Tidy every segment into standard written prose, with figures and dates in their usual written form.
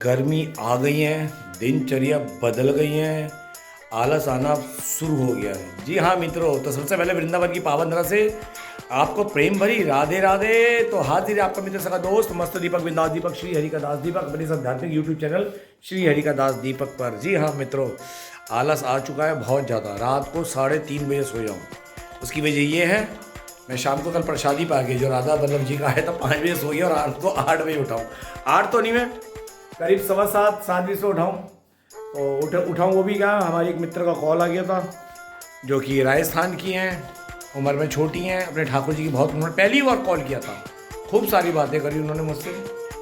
गर्मी आ गई है, दिनचर्या बदल गई है, आलस आना शुरू हो गया है। जी हाँ मित्रों, तो सबसे पहले वृंदावन की पावन धरा से आपको प्रेम भरी राधे राधे। तो हाजिर है आपका मित्र सका दोस्त मस्त दीपक बिंदास दीपक श्री हरि का दास दीपक अपने इस आध्यात्मिक यूट्यूब चैनल श्री हरि का दास दीपक पर। जी हाँ मित्रों, आलस आ चुका है बहुत ज़्यादा। रात को 3:30 बजे सो जाऊँ, उसकी वजह ये है मैं शाम को कल प्रसादी पा के जो राधा वल्लभ जी का है तो 5 बजे सो गया और रात को 8 बजे उठाऊँ। 8 तो नहीं, मैं करीब 7:15 बजे से उठाऊँ। तो उठाऊँ वो भी क्या, हमारे एक मित्र का कॉल आ गया था जो कि राजस्थान की हैं, उम्र में छोटी हैं, अपने ठाकुर जी की बहुत उन्होंने पहली बार कॉल किया था, खूब सारी बातें करी उन्होंने मुझसे।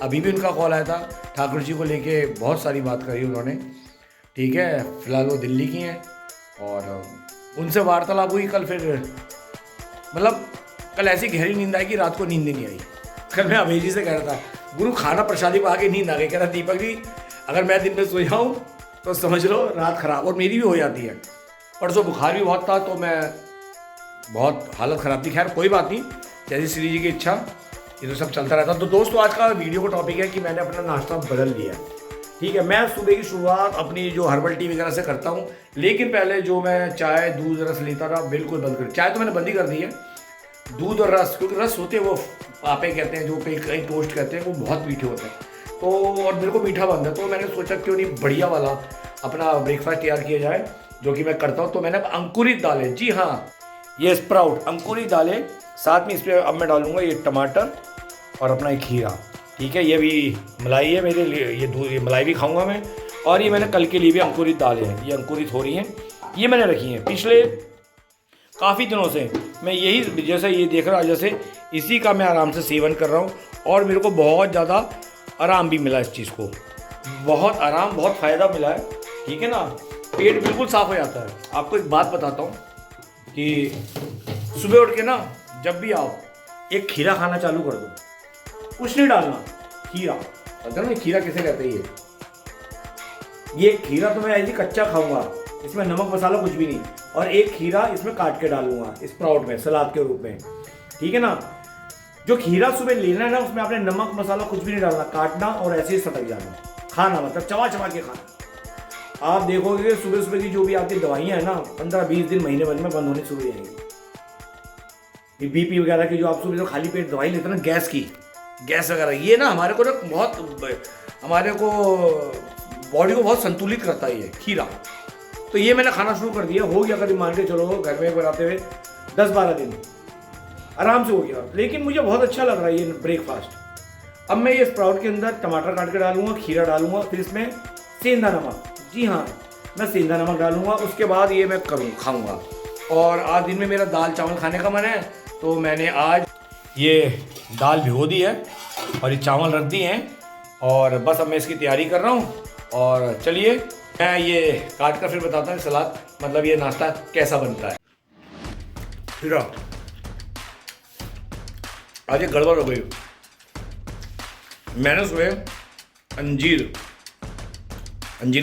अभी भी उनका कॉल आया था, ठाकुर जी को लेके बहुत सारी बात करी उन्होंने। ठीक है, फिलहाल वो दिल्ली की हैं और उनसे वार्तालाप हुई कल। फिर मतलब कल ऐसी गहरी नींद आई कि रात को नींद नहीं आई। कल मैं अभय जी से कह रहा था, गुरु खाना प्रसादी पा के नींद आ गई। कह रहा दीपक जी अगर मैं दिन में सो जाऊँ तो समझ लो रात खराब, और मेरी भी हो जाती है। परसों बुखार भी बहुत था तो मैं बहुत हालत ख़राब थी। खैर कोई बात नहीं, जैसी श्री जी की इच्छा, ये तो सब चलता रहता। तो दोस्तों आज का वीडियो का टॉपिक है कि मैंने अपना नाश्ता बदल लिया। ठीक है, मैं सुबह की शुरुआत अपनी जो हर्बल टी वगैरह से करता हूँ, लेकिन पहले जो मैं चाय दूध रस लेता था बिल्कुल बंद कर। चाय तो मैंने बंद ही कर दी है, दूध और रस, क्योंकि रस होते हैं वो पापे कहते हैं, जो कई टोस्ट कहते हैं, वो बहुत मीठे होते हैं। तो और मेरे को मीठा बंद है, तो मैंने सोचा क्यों नहीं बढ़िया वाला अपना ब्रेकफास्ट तैयार किया जाए, जो कि मैं करता हूँ। तो मैंने अंकुरित दालें, जी हाँ ये स्प्राउट अंकुरित दालें, साथ में इस पर अब मैं डालूंगा ये टमाटर और अपना एक खीरा। ठीक है, ये भी मलाई है मेरे लिए, ये दूध, ये मलाई भी खाऊंगा मैं। और ये मैंने कल के लिए भी अंकुरित दालें हैं, ये अंकुरित हो रही हैं, ये मैंने रखी हैं पिछले काफ़ी दिनों से। मैं यही जैसे ये देख रहा हूँ, जैसे इसी का मैं आराम से सेवन कर रहा हूँ और मेरे को बहुत ज़्यादा आराम भी मिला इस चीज़ को, बहुत आराम, बहुत फ़ायदा मिला है। ठीक है ना, पेट बिल्कुल साफ़ हो जाता है। आपको एक बात बताता हूँ कि सुबह उठ के ना जब भी आओ एक खीरा खाना चालू कर दो, कुछ नहीं डालना, खीरा। पता नहीं खीरा किसे कहते हैं? ये खीरा तो मैं ऐसे कच्चा खाऊंगा, इसमें नमक मसाला कुछ भी नहीं, और एक खीरा इसमें काट के डालूंगा स्प्राउट में सलाद के रूप में। ठीक है ना, जो खीरा सुबह लेना है ना, उसमें आपने नमक मसाला कुछ भी नहीं डालना, काटना और ऐसे ही सटक जाना, खाना मतलब चबा चबा के खाना। आप देखोगे सुबह सुबह की जो भी आपकी दवाइयाँ है ना, 15-20 दिन महीने भर में बंद होनी शुरू हो जाएंगी। ये बीपी वगैरह की जो आप सुबह जो खाली पेट दवाई लेते हैं ना, गैस की, गैस वगैरह, ये ना हमारे को ना बहुत, हमारे को बॉडी को बहुत संतुलित करता है ये खीरा। तो ये मैंने खाना शुरू कर दिया, हो गया करीब मान के चलो घर में बनाते हुए 10-12 दिन आराम से हो गया। लेकिन मुझे बहुत अच्छा लग रहा है ये ब्रेकफास्ट। अब मैं ये स्प्राउट के अंदर टमाटर काट के डालूंगा, खीरा डालूंगा, फिर इसमें सेंधा नमक, जी हाँ मैं सेंधा नमक डालूंगा। उसके बाद ये मैं खाऊंगा। और आज दिन में मेरा दाल चावल खाने का मन है, तो मैंने आज ये दाल भिगो दी है और ये चावल रख दिए हैं, और बस अब मैं इसकी तैयारी कर रहा हूँ। और चलिए मैं ये काट कर फिर बताता हूँ सलाद, मतलब ये नाश्ता कैसा बनता है। फिर आज ये गड़बड़ हो गई, मैंने सुबह अंजीर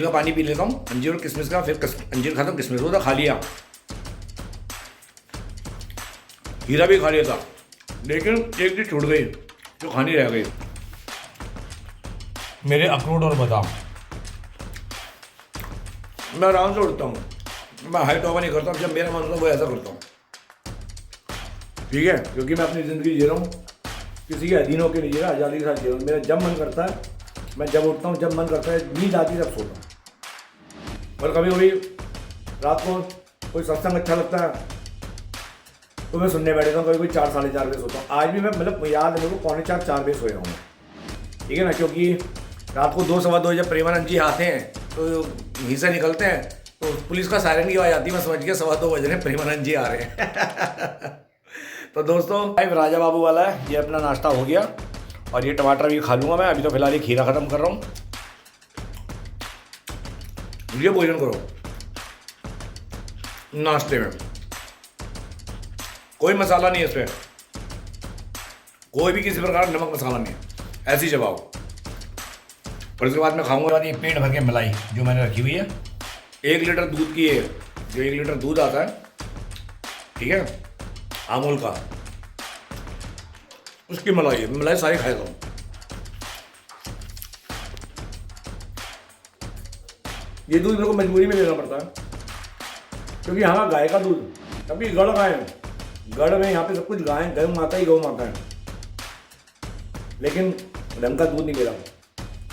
का पानी पी लेता हूँ, अंजीर और किशमिश का, फिर अंजीर खाता हूँ, किशमिश वो तो खा लिया, हीरा भी खा लिया था, लेकिन एक चीज छूट गई जो खानी रह गई, मेरे अखरोट और बादाम। मैं आराम से उठता हूँ, मैं हाई टॉपर नहीं करता हूँ, जब मेरा मन होता है वो ऐसा करता हूँ। ठीक है, क्योंकि मैं अपनी ज़िंदगी जी रहा हूँ, किसी के अधीन होकर नहीं जी रहा, आज़ादी के साथ जी रहा हूँ। मेरा जब मन करता है मैं जब उठता हूँ, जब मन करता है, नींद आती है तब सोता हूँ। और कभी कभी रात को कोई सत्संग अच्छा लगता है तो मैं सुनने बैठता हूँ, कभी कोई 4-4:30 बजे सोता हूँ। आज भी मैं मतलब याद है मेरे को 3:45-4 बजे सोया हूँ। ठीक है ना, क्योंकि रात को 2-2:15 जब प्रेमानंद जी आते हैं तो वहीं से निकलते हैं, तो पुलिस का सायरन की आवाज़ आती है, मैं समझ गया 2:15 बज रहे हैं, प्रेमानंद जी आ रहे हैं। तो दोस्तों राजा बाबू वाला है, ये अपना नाश्ता हो गया और ये टमाटर भी खा लूँगा मैं। अभी तो फिलहाल ये खीरा ख़त्म कर रहा हूँ। ये भोजन करो नाश्ते में, कोई मसाला नहीं है इसमें, कोई भी किसी प्रकार का नमक मसाला नहीं, ऐसी चबाओ। और इसके बाद मैं खाऊंगा ये पेट भर के मलाई जो मैंने रखी हुई है। 1 लीटर दूध की है, जो 1 लीटर दूध आता है, ठीक है, अमूल का, उसकी मलाई है, मलाई सारी खाएगा हूँ। ये दूध मेरे को मजबूरी में लेना पड़ता है, क्योंकि यहाँ का गाय का दूध, कभी गढ़ गाय है, गढ़ में यहाँ पे सब कुछ गाय, गौ माता ही गौ माता है, लेकिन ढंग का दूध नहीं मिला।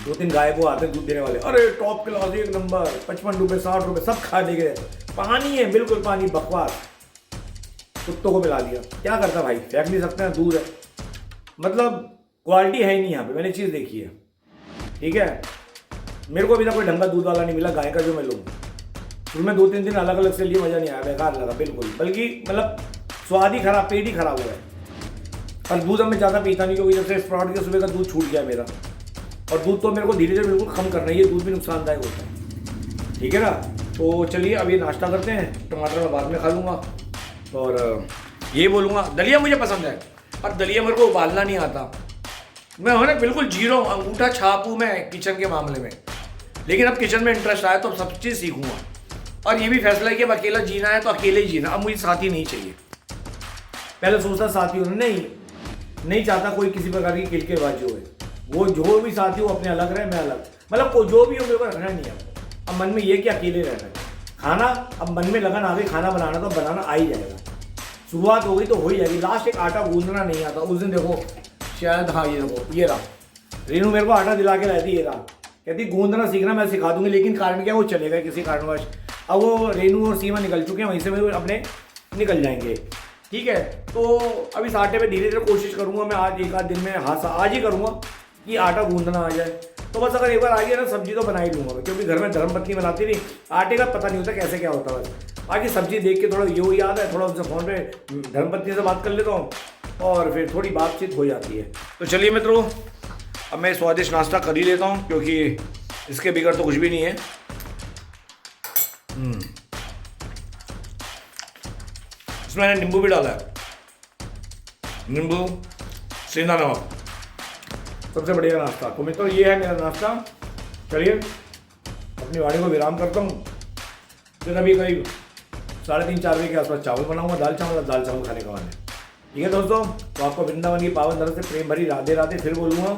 2-3 गाय को आते दूध देने वाले, अरे टॉप क्लास 1 नंबर, 55 रुपये 60 रुपये सब खा ले गए, पानी है बिल्कुल पानी, बकवास, कुत्तों को मिला दिया। क्या करता भाई, फेंक नहीं सकते हैं, दूध है, मतलब क्वालिटी है ही नहीं यहाँ पे, मैंने चीज़ देखी है। ठीक है, मेरे को अभी तक कोई ढंग का दूध वाला नहीं मिला गाय का जो मैं लूँ। फिर मैं 2-3 दिन अलग अलग से लिए, मज़ा नहीं आया, बेकार लगा बिल्कुल, बल्कि मतलब स्वाद ही खराब, पेट ही खराब हुआ है। और दूध अब मैं ज़्यादा पीता नहीं, क्योंकि जब से स्प्राउट के सुबह का दूध छूट गया मेरा, और दूध तो मेरे को धीरे धीरे बिल्कुल कम करना है, ये दूध भी नुकसानदायक होता है। ठीक है ना, तो चलिए अब ये नाश्ता करते हैं, टमाटर मैं बाद में खा लूँगा। और ये बोलूँगा, दलिया मुझे पसंद है, और दलिया मेरे को उबालना नहीं आता, मैं हो ना बिल्कुल जीरो अंगूठा छापू मैं किचन के मामले में। लेकिन अब किचन में इंटरेस्ट आया तो अब सब चीज़ सीखूँगा, और ये भी फैसला है कि अब अकेला जीना है तो अकेले ही जीना, अब मुझे साथी नहीं चाहिए। पहले सोचता साथी हो, नहीं चाहता कोई किसी प्रकार की किलकेबाजी हो, वो जो भी साथी हो अपने अलग रहे, मैं अलग, मतलब को जो भी हो मेरे को रखना नहीं है। अब मन में ये कि अकेले रहना है। खाना अब मन में लगन आ गई, खाना बनाना तो बनाना आ ही जाएगा, शुरुआत हो गई तो हो ही जाएगी। लास्ट एक आटा गूंदना नहीं आता, उस दिन देखो शायद, हाँ ये देखो ये रहा, रेनू मेरे को आटा दिला के रहती, ये रहा, कहती गूंदना सीखना मैं सिखा दूंगी, लेकिन कारण क्या, वो चलेगा किसी कारणवश। अब वो रेनू और सीमा निकल चुके हैं, वहीं से वो अपने निकल जाएंगे। ठीक है, तो अब इस आटे में धीरे धीरे कोशिश करूंगा मैं, आज एक आध दिन में आज ही करूंगा कि आटा गूंदना आ जाए। तो बस अगर एक बार आ गया ना, सब्जी तो बना ही लूँगा मैं, क्योंकि घर में धर्मपत्नी बनाती नहीं, आटे का पता नहीं होता कैसे क्या होता है। बाकी सब्जी देख के थोड़ा ये याद है, थोड़ा उनसे फ़ोन पे धर्मपत्नी से बात कर लेता हूँ, और फिर थोड़ी बातचीत हो जाती है। तो चलिए मित्रों, अब मैं स्वादिष्ट नाश्ता कर ही लेता हूँ, क्योंकि इसके बिगड़ तो कुछ भी नहीं है। इसमें मैंने नींबू भी डाला है, नींबू, सेंधा नमक, सबसे बढ़िया नाश्ता। तो मित्रों ये है मेरा नाश्ता। चलिए अपनी वाणी को विराम करता हूँ, फिर अभी करीब 3:30-4 बजे के आसपास चावल बनाऊंगा, दाल चावल खाने का मन है। ठीक है दोस्तों, तो आपको वृंदावन की पावन धरती से प्रेम भरी राधे राधे। फिर बोलूँगा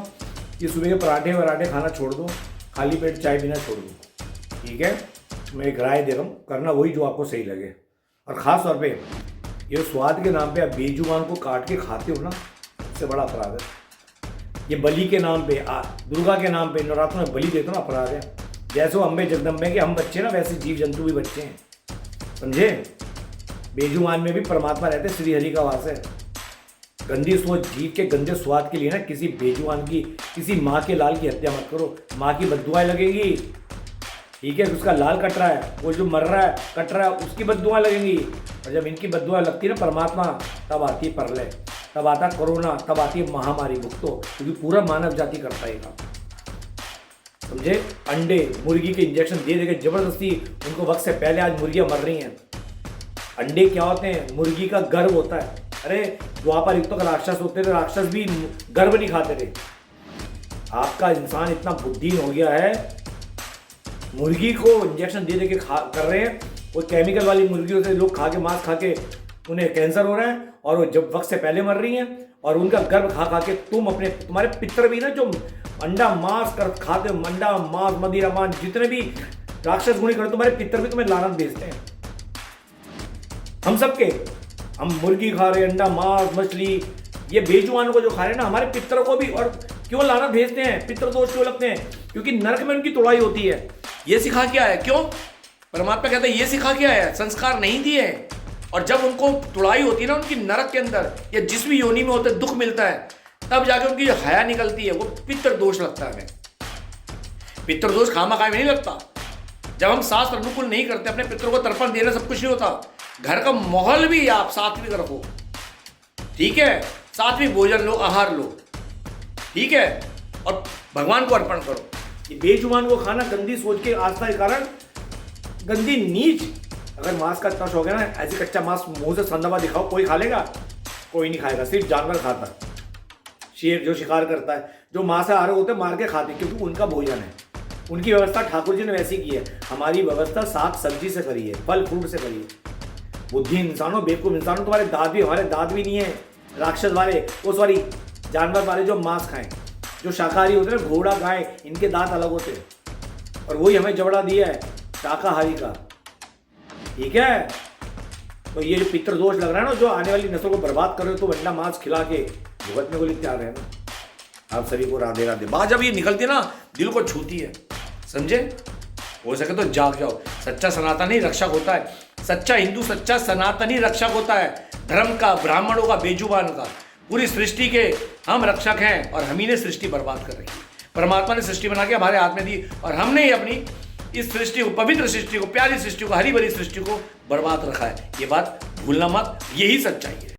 कि सुबह के पराठे वराठे खाना छोड़ दो, खाली पेट चाय पीना छोड़ दो। ठीक है, मैं एक राय दे रहा हूँ, करना वही जो आपको सही लगे। और ख़ास तौर पे ये स्वाद के नाम पे आप बेजुबान को काट के खाते हो ना, इससे बड़ा अपराध है। ये बलि के नाम पे, दुर्गा के नाम पे नवरात्रों में बलि देते ना, अपराध है। जैसे वो अम्बे जगदम्बे के हम बच्चे ना, वैसे जीव जंतु भी बच्चे हैं, समझे। बेजुबान में भी परमात्मा रहते, श्री हरि का वास है। गंदी सोच जीव के गंदे स्वाद के लिए ना किसी बेजुबान की, किसी माँ के लाल की हत्या मत करो, माँ की बद्दुआएं लगेंगी। ठीक है, उसका लाल कट रहा है, वो जो मर रहा है कट रहा है, उसकी बद्दुआएं लगेंगी। और जब इनकी बद्दुआएं लगती है ना परमात्मा, तब आती है प्रलय, तब आता कोरोना, तब आती है महामारी भुगतो, क्योंकि पूरा मानव जाति करता है काम, समझे। अंडे मुर्गी के इंजेक्शन दे देकर जबरदस्ती उनको वक्त से पहले, आज मुर्गियां मर रही हैं। अंडे क्या होते हैं, मुर्गी का गर्भ होता है। अरे द्वापर युग तक राक्षस होते थे, राक्षस भी गर्भ नहीं खाते थे। आपका इंसान इतना बुद्धिहीन हो गया है, मुर्गी को इंजेक्शन दे के कर रहे हैं। वो केमिकल वाली मुर्गियों से लोग खा के, मांस खा के उन्हें कैंसर हो रहा है, और वो जब वक्त से पहले मर रही हैं, और उनका गर्भ खा के तुम्हारे पितर भी ना, जो अंडा मांस खाते हो, अंडा मांस मदिरा मांस जितने भी राक्षस गुणी करते, तुम्हारे पितर भी तुम्हें लानत भेजते हैं। हम मुर्गी खा रहे, अंडा मांस मछली, ये बेजुबानों को जो खा रहे हैं ना, हमारे पितरों को भी और क्यों लानत भेजते हैं, पितर दोष क्यों लगते हैं, क्योंकि नरक में उनकी तुड़ाई होती है। ये सिखा के आया, क्यों परमात्मा कहता है ये सिखा के आया, संस्कार नहीं दिए। और जब उनको तुड़ाई होती है ना उनकी नरक के अंदर, या जिस भी योनि में होते दुख मिलता है, तब जाके उनकी जो हया निकलती है, वो पितर दोष लगता है। पितर दोष खामा खाए में नहीं लगता। जब हम शास्त्र अनुकूल नहीं करते, अपने पितरों को तर्पण देना सब कुछ नहीं होता। घर का माहौल भी आप सात्विक रखो, ठीक है, सात्विक भोजन लो, आहार लो, ठीक है, और भगवान को अर्पण करो। ये बेजुबान को खाना गंदी सोच के आस्था के कारण, गंदी नीच। अगर मांस का इतना शौक है ना, ऐसे कच्चा मांस मुंह से संदबा दिखाओ, कोई खा लेगा? कोई नहीं खाएगा, सिर्फ जानवर खाता है। शेर जो शिकार करता है, जो मांसाहारी होते हैं मार के खाते, क्योंकि उनका भोजन है। उनकी व्यवस्था ठाकुर जी ने वैसी की है। हमारी व्यवस्था साग सब्जी से करी है, फल फ्रूट से करी है। बुद्धि इंसानों, बेवकूफ इंसानों, तुम्हारे दांत भी, हमारे दांत भी नहीं है। राक्षस वाले, वो सॉरी जानवर वाले जो मांस खाएं, जो शाकाहारी होते हैं, घोड़ा गाय, इनके दांत अलग होते हैं। और वही हमें जबड़ा दिया है शाकाहारी का, ठीक है। तो ये जो पितृदोष लग रहा है ना, जो आने वाली नस्लों को बर्बाद कर रहे हो, तो अंडा मांस खिला के भुगतने को लिए तैयार है ना। आप सभी को राधे राधे। बात जब ये निकलती है ना, दिल को छूती है, समझे। हो सके तो जाग जाओ। सच्चा सनातनी रक्षक होता है, सच्चा हिंदू सच्चा सनातनी रक्षक होता है, धर्म का, ब्राह्मणों का, बेजुबान का, पूरी सृष्टि के हम रक्षक हैं। और हम ही ने सृष्टि बर्बाद कर रखी। परमात्मा ने सृष्टि बना के हमारे हाथ में दी, और हमने ही अपनी इस सृष्टि को, पवित्र सृष्टि को, प्यारी सृष्टि को, हरी भरी सृष्टि को बर्बाद रखा है। ये बात भूलना मत, यही सच्चाई है।